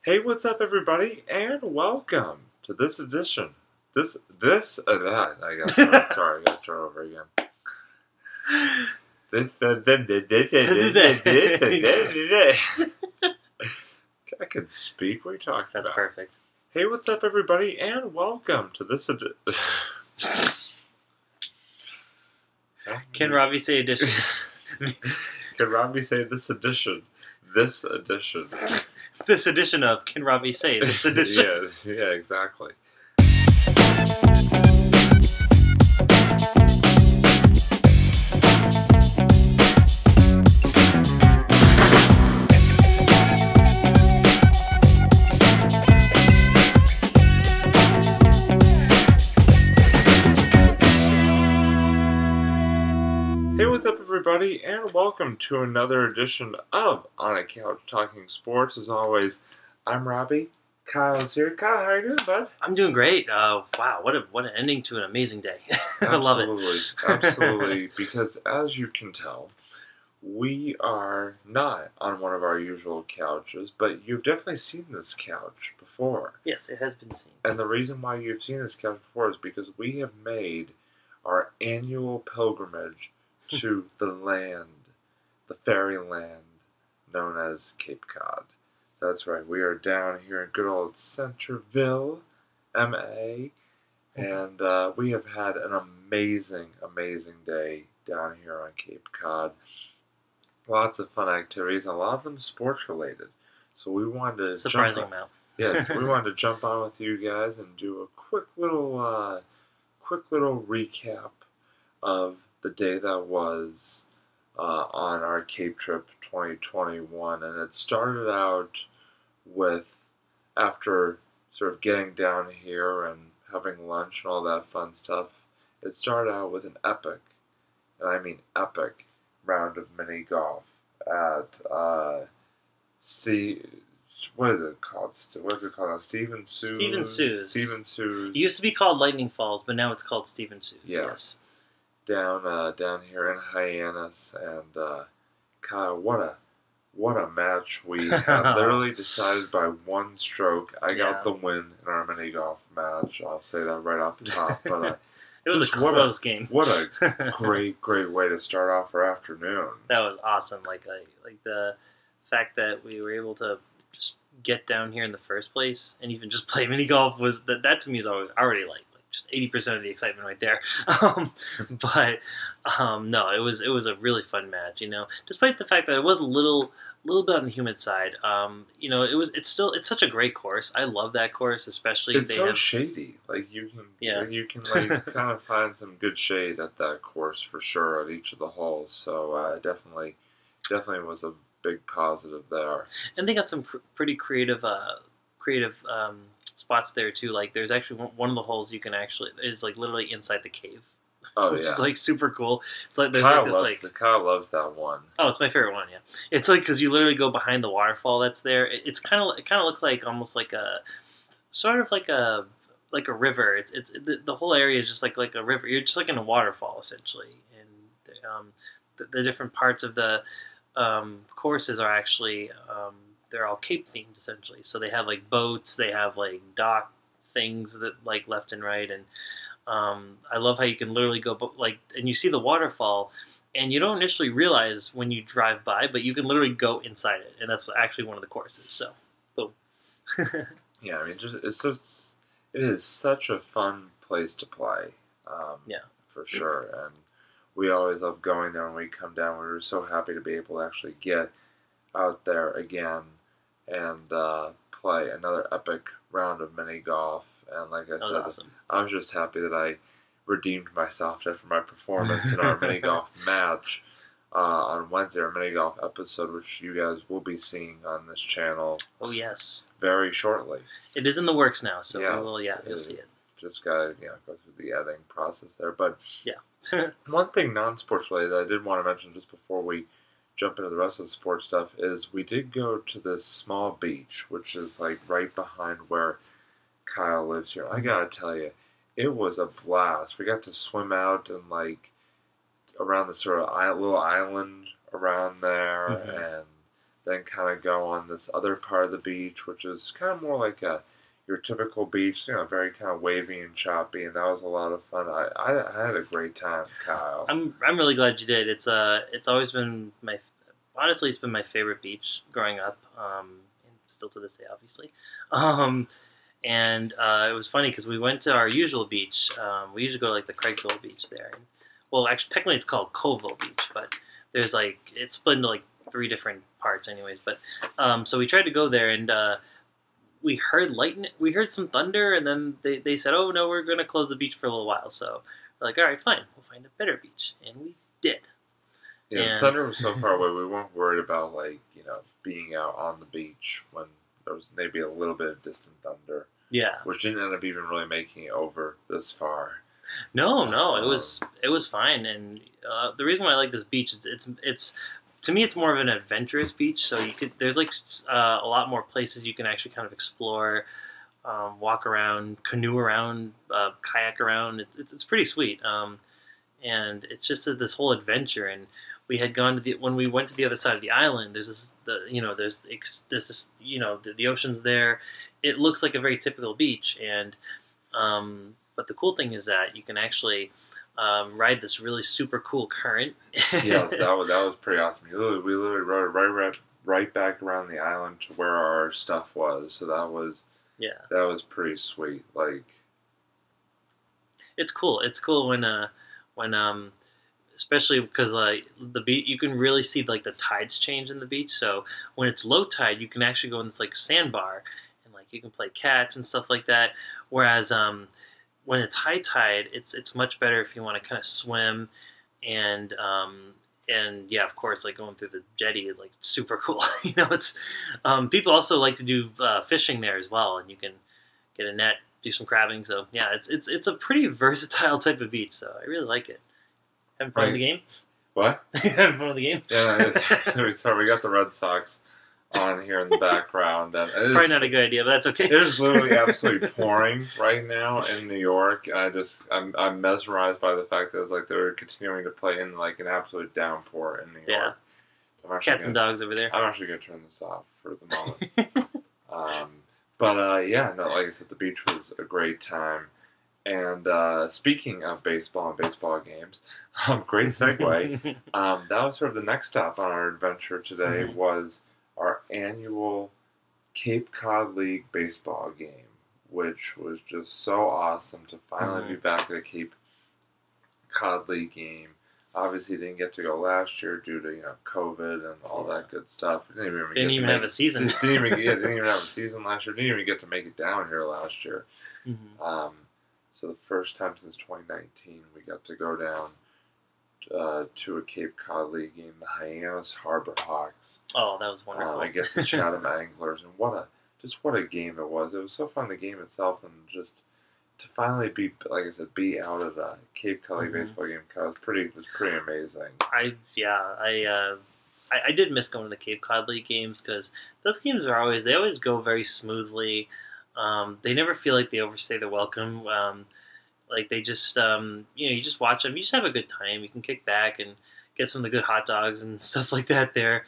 Hey, what's up, everybody, and welcome to this edition. I gotta start over again. I can speak. What are you talking about? That's perfect. Hey, what's up, everybody, and welcome to this edition. Can Robbie say edition? Can Robbie say this edition? This edition. This edition of Can Robbie Say This edition? Yes, yeah, exactly. Hey, what's up, everybody, and welcome to another edition of On a Couch Talking Sports. As always, I'm Robbie. Kyle's here. Kyle, how are you doing, bud? I'm doing great. Wow, what an ending to an amazing day. I love it. Absolutely. Because as you can tell, we are not on one of our usual couches, but you've definitely seen this couch before. Yes, it has been seen. And the reason why you've seen this couch before is because we have made our annual pilgrimage to the land, the fairy land known as Cape Cod. That's right, we are down here in good old Centerville, MA, and we have had an amazing, amazing day down here on Cape Cod. Lots of fun activities, and a lot of them sports related. So we wanted to surprising amount. Yeah, we wanted to jump on with you guys and do a quick little recap of the day that was on our Cape Trip 2021. And it started out with, after sort of getting down here and having lunch and all that fun stuff, it started out with an epic, and I mean epic, round of mini golf at what is it called? Stephen Sue's. Stephen Sue's. It used to be called Lightning Falls, but now it's called Stephen Sue's. Yes. Down here in Hyannis, and Kyle, what a match we had! Literally decided by one stroke. I got the win in our mini golf match. I'll say that right off the top. But it was a close game. What a great way to start off our afternoon. That was awesome. Like the fact that we were able to just get down here in the first place and even just play mini golf was that to me is already like just 80% of the excitement right there. No, it was a really fun match. Despite the fact that it was a little bit on the humid side. It's such a great course. I love that course, especially. It's so shady. Like you can like kind of find some good shade at that course for sure at each of the holes. So definitely was a big positive there. And they got some pretty creative spots there too. Like there's actually one of the holes you can actually is like literally inside the cave. Which is like super cool. It's like there's Kyle loves that one. Oh, it's my favorite one. Yeah, it's like because you literally go behind the waterfall that's there. It kind of looks like almost like a sort of like a river. It's the whole area is just like a river. You're just like in a waterfall essentially, and the different parts of the courses are actually they're all Cape themed essentially. So they have like boats, they have like dock things that like left and right, and I love how you can literally go and you see the waterfall, and you don't initially realize when you drive by, but you can literally go inside it, and that's actually one of the courses. So, boom. Yeah, I mean, it is such a fun place to play. For sure, and we always love going there when we come down. We were so happy to be able to actually get out there again and play another epic round of mini golf. And like I said, awesome. I was just happy that I redeemed myself after my performance in our mini golf match on Wednesday, our mini golf episode, which you guys will be seeing on this channel. Oh yes, very shortly. It is in the works now, so yes, you'll see it. Just gotta go through the editing process there, but yeah. One thing non-sports related I did want to mention just before we jump into the rest of the sports stuff is we did go to this small beach, which is like right behind where Kyle lives here. I gotta tell you, it was a blast. We got to swim out and like around the sort of little island around there, and then kind of go on this other part of the beach, which is kind of more like your typical beach, very kind of wavy and choppy, and that was a lot of fun. I had a great time, Kyle. I'm really glad you did. It's always been honestly, it's been my favorite beach growing up, and still to this day, obviously. And it was funny because we went to our usual beach. We usually go to like the Craigville beach there. And, well, actually, technically it's called Coville Beach, but there's it's split into like 3 different parts, anyways. But so we tried to go there, and we heard lightning. We heard some thunder, and then they said, "Oh no, we're going to close the beach for a little while." So we're like, "All right, fine, we'll find a better beach," and we did. Yeah, And the thunder was so far away, we weren't worried about being out on the beach when there was maybe a little bit of distant thunder. Yeah, Which didn't end up even really making it over this far. no, it was fine. And the reason why I like this beach is it's to me it's more of an adventurous beach. So there's a lot more places you can actually kind of explore, walk around, canoe around, kayak around. It's pretty sweet. And it's just this whole adventure. And we had gone to when we went to the other side of the island. There's the ocean's there. It looks like a very typical beach, and but the cool thing is that you can actually ride this really super cool current. Yeah, that was pretty awesome. We literally rode right back around the island to where our stuff was. So that was pretty sweet. Like, it's cool. It's cool when especially because the beach, you can really see like the tides change in the beach. So when it's low tide, you can actually go in this like sandbar and like you can play catch and stuff like that. Whereas when it's high tide, it's much better if you want to kind of swim and yeah, of course, like going through the jetty is like super cool. It's people also like to do fishing there as well, and you can get a net, do some crabbing. So yeah, it's a pretty versatile type of beach. So I really like it. Having fun with the game? What? Having fun with the game? Yeah, sorry, we got the Red Sox on here in the background. And probably not a good idea, but that's okay. It is literally absolutely pouring right now in New York, and I'm mesmerized by the fact that it's like they're continuing to play in like an absolute downpour in New York. Yeah. Cats and dogs over there. I'm actually going to turn this off for the moment. But yeah, no, like I said, the beach was a great time. And speaking of baseball and baseball games, great segue. That was sort of the next stop on our adventure today was our annual Cape Cod League baseball game, which was just so awesome to finally be back at a Cape Cod League game. Obviously, didn't get to go last year due to COVID and all that good stuff. Didn't even have a season. Didn't even have a season last year. Didn't even get to make it down here last year. So the first time since 2019, we got to go down to a Cape Cod League game, the Hyannis Harbor Hawks. Oh, that was wonderful. I get the Chatham Anglers, and what a game it was. It was so fun, the game itself, and just to finally be out of a Cape Cod League baseball game was pretty amazing. I did miss going to the Cape Cod League games because those games they always go very smoothly. They never feel like they overstay their welcome. Like they just, you just watch them. You just have a good time. You can kick back and get some of the good hot dogs and stuff like that there.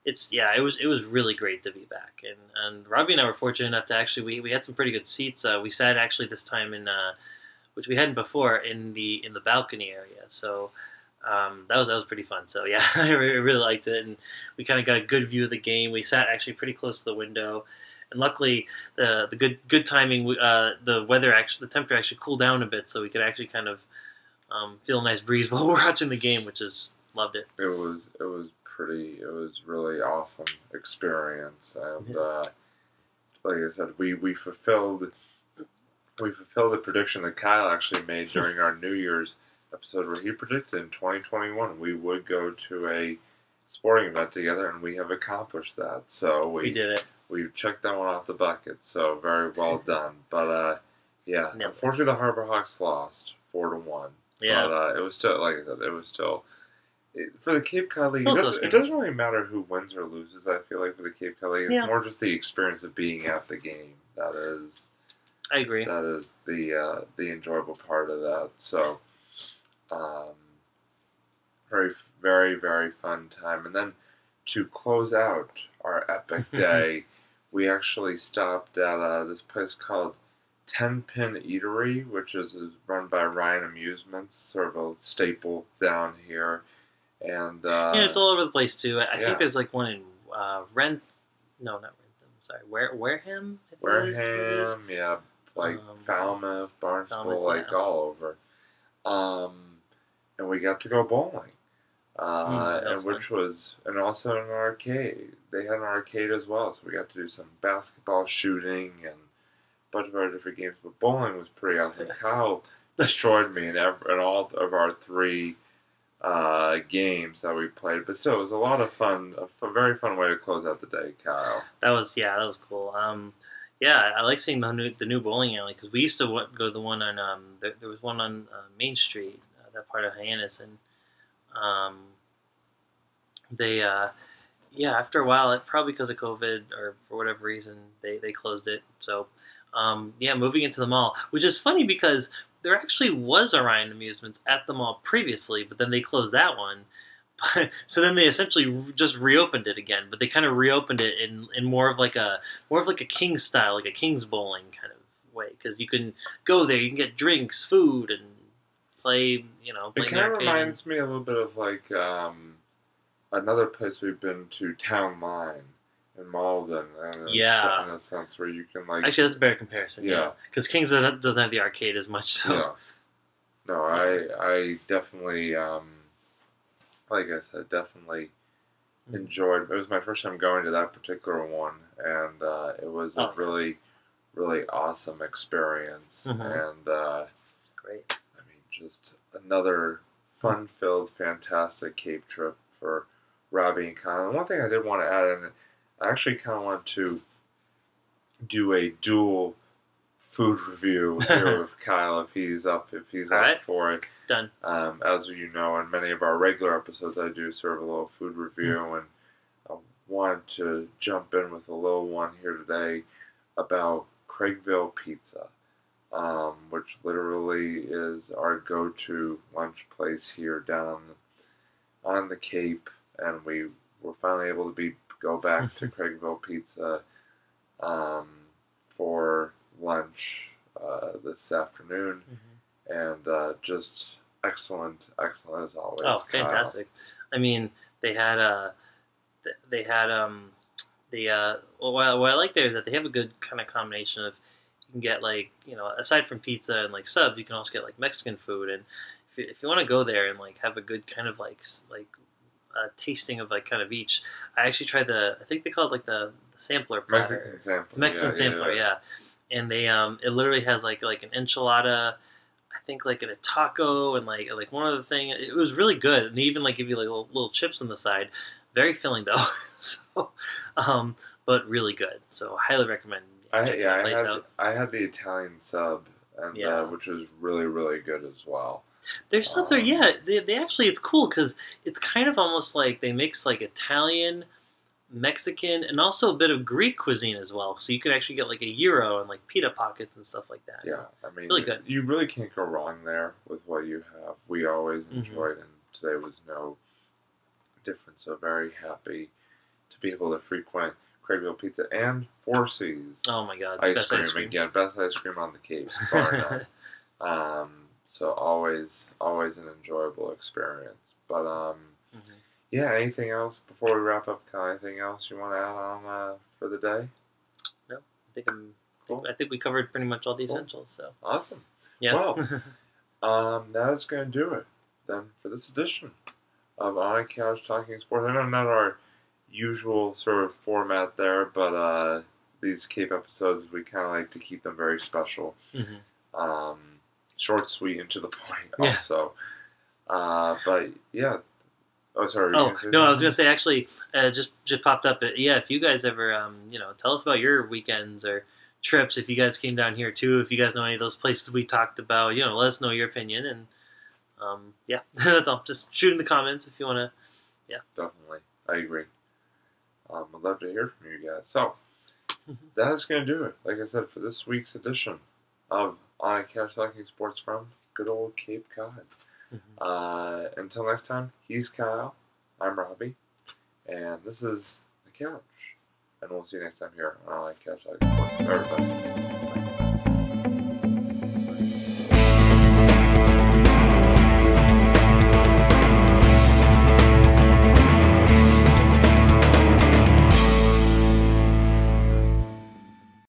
It was really great to be back. And Robbie and I were fortunate enough to actually, we had some pretty good seats. We sat actually this time in, which we hadn't before, in the balcony area. So that was pretty fun. So yeah, I really liked it. And we kind of got a good view of the game. We sat actually pretty close to the window. And luckily, the good timing, the weather the temperature actually cooled down a bit, so we could actually kind of feel a nice breeze while we're watching the game, which is loved it. It was really awesome experience, and like I said, we fulfilled the prediction that Kyle actually made during our New Year's episode, where he predicted in 2021 we would go to a sporting event together, and we have accomplished that. So we did it. We've checked that one off the bucket, so very well done. But yeah, unfortunately the Harbor Hawks lost 4-1. Yeah, but it was still, like I said, for the Cape Cod League. It doesn't really matter who wins or loses. I feel like for the Cape Cod League, it's more just the experience of being at the game. That is, I agree. That is the enjoyable part of that. So, very, very, very fun time. And then to close out our epic day, we actually stopped at this place called 10 Pin Eatery, which is run by Ryan Amusements, sort of a staple down here. And yeah, it's all over the place too. I yeah. think there's like one in Rent. No, not Rentham. Sorry, Wareham. I think it is. Wareham, yeah, like Falmouth, Barnstable, like yeah. all over. And we got to go bowling, and also an arcade. They had an arcade as well, so we got to do some basketball shooting and a bunch of other different games. But bowling was pretty awesome. Kyle destroyed me in all of our 3 games that we played, but still, it was a lot of fun. A very fun way to close out the day, Kyle. That was cool. Yeah, I like seeing the new bowling alley because we used to go to the one on there was one on Main Street, that part of Hyannis, and they after a while, probably because of COVID or for whatever reason, they closed it. So moving into the mall, which is funny because there actually was a Ryan Amusements at the mall previously, but then they closed that one. So then they essentially just reopened it again, but they kind of reopened it in more of like a King's style, like a King's bowling kind of way, because you can go there, you can get drinks, food, and play. Play it kind of reminds me a little bit of like another place we've been to, Town Line in Malden, and in a sense where you can like actually that's a better comparison. Yeah, because King's doesn't have the arcade as much. So yeah. No, I definitely. Like I said, definitely enjoyed. It was my first time going to that particular one, and it was a really, really awesome experience. And great. I mean, just another fun-filled, fantastic Cape trip for Robbie and Kyle. And one thing I did want to add, and I actually kind of wanted to do a dual food review here with Kyle if he's up for it. Done. As you know, in many of our regular episodes, I do sort of a little food review, and I wanted to jump in with a little one here today about Craigville Pizza, which literally is our go-to lunch place here down on the Cape, and we were finally able to go back to Craigville Pizza for lunch this afternoon, and just excellent as always. Oh, fantastic! Kyle. I mean, they had what I like there is that they have a good kind of combination of, you can get like, aside from pizza and like subs, you can also get like Mexican food, and if you want to go there and like have a good kind of like tasting of like kind of each. I actually tried I think they call it like the sampler platter. Mexican sampler, yeah. And they it literally has like an enchilada, I think like in a taco, and like one other thing. It was really good, and they even like give you like little chips on the side. Very filling though, so but really good. So I highly recommend checking that place out. I had the Italian sub, and which was really, really good as well. Their subs are they actually, it's cool because it's kind of almost like they mix like Italian, Mexican, and also a bit of Greek cuisine as well. So you could actually get like a gyro and like pita pockets and stuff like that. Yeah, I mean, really good. You really can't go wrong there with what you have. We always enjoyed, and today was no different. So very happy to be able to frequent Craigville Pizza and 4C's. Oh my God, best ice cream again, best ice cream on the Cape, bar none. So always an enjoyable experience. But yeah, anything else before we wrap up, Kyle? Anything else you want to add on for the day? No, I think we covered pretty much all the essentials. So awesome. Yeah. Well, that's going to do it then for this edition of On a Couch Talking Sports. I know not our usual sort of format there, but these Cape episodes, we kind of like to keep them very special. Short, sweet, and to the point also. But yeah. Oh, sorry. Oh, no, I was going to say, actually, just popped up. If you guys ever, tell us about your weekends or trips. If you guys came down here, too. If you guys know any of those places we talked about, let us know your opinion. And, that's all. Just shoot in the comments if you want to. Yeah. Definitely. I agree. I'd love to hear from you guys. So, that's going to do it. Like I said, for this week's edition of On a Couch Talking Sports from good old Cape Cod. Until next time, he's Kyle, I'm Robbie, And this is the couch. And we'll see you next time here on I Like Couch. Everybody.